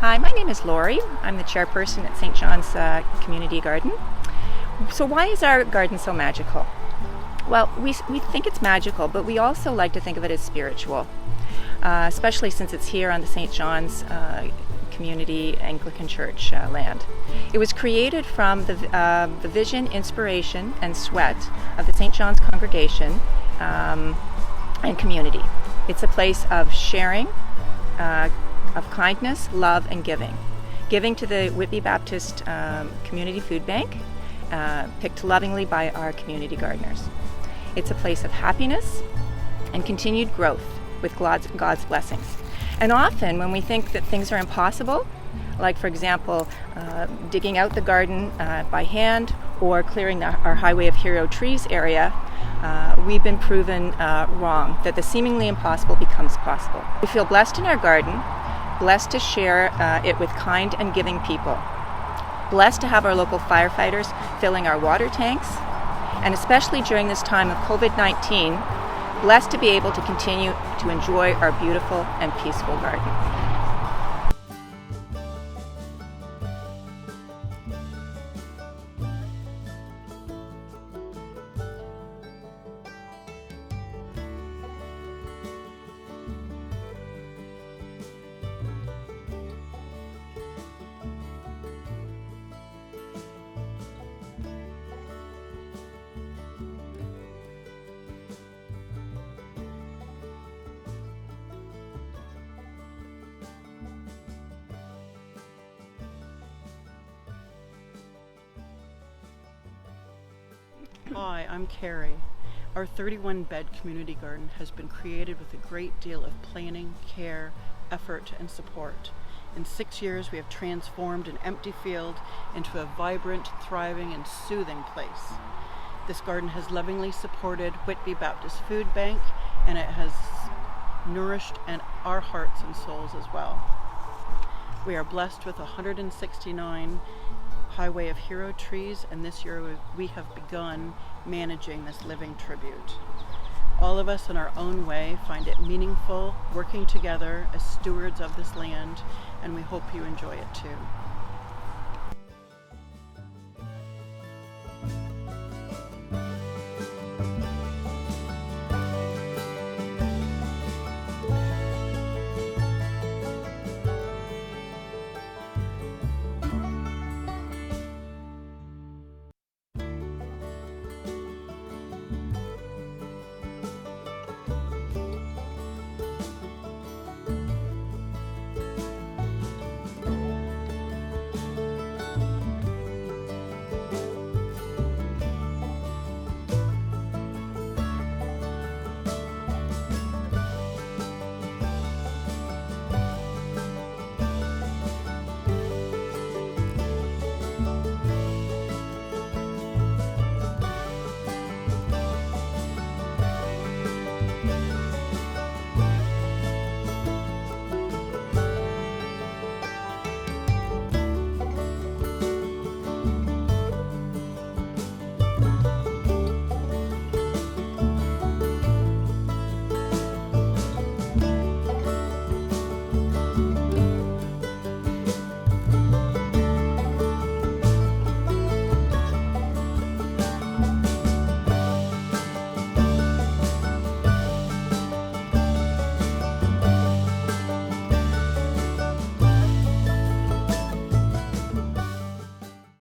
Hi, my name is Lori. I'm the chairperson at St. John's Community Garden. So why is our garden so magical? Well, we think it's magical, but we also like to think of it as spiritual, especially since it's here on the St. John's Community Anglican Church land. It was created from the vision, inspiration, and sweat of the St. John's congregation and community. It's a place of sharing, of kindness, love, and giving. Giving to the Whitby Baptist Community Food Bank, picked lovingly by our community gardeners. It's a place of happiness and continued growth with God's blessings. And often when we think that things are impossible, like for example, digging out the garden by hand or clearing our Highway of Hero Trees area, we've been proven wrong, that the seemingly impossible becomes possible. We feel blessed in our garden, blessed to share it with kind and giving people, blessed to have our local firefighters filling our water tanks, and especially during this time of COVID-19, blessed to be able to continue to enjoy our beautiful and peaceful garden. Hi, I'm Carrie. Our 31-bed community garden has been created with a great deal of planning, care, effort, and support. In 6 years, we have transformed an empty field into a vibrant, thriving, and soothing place. This garden has lovingly supported Whitby Baptist Food Bank, and it has nourished our hearts and souls as well. We are blessed with 169 Highway of Hero trees, and this year we have begun managing this living tribute. All of us in our own way find it meaningful working together as stewards of this land, and we hope you enjoy it too.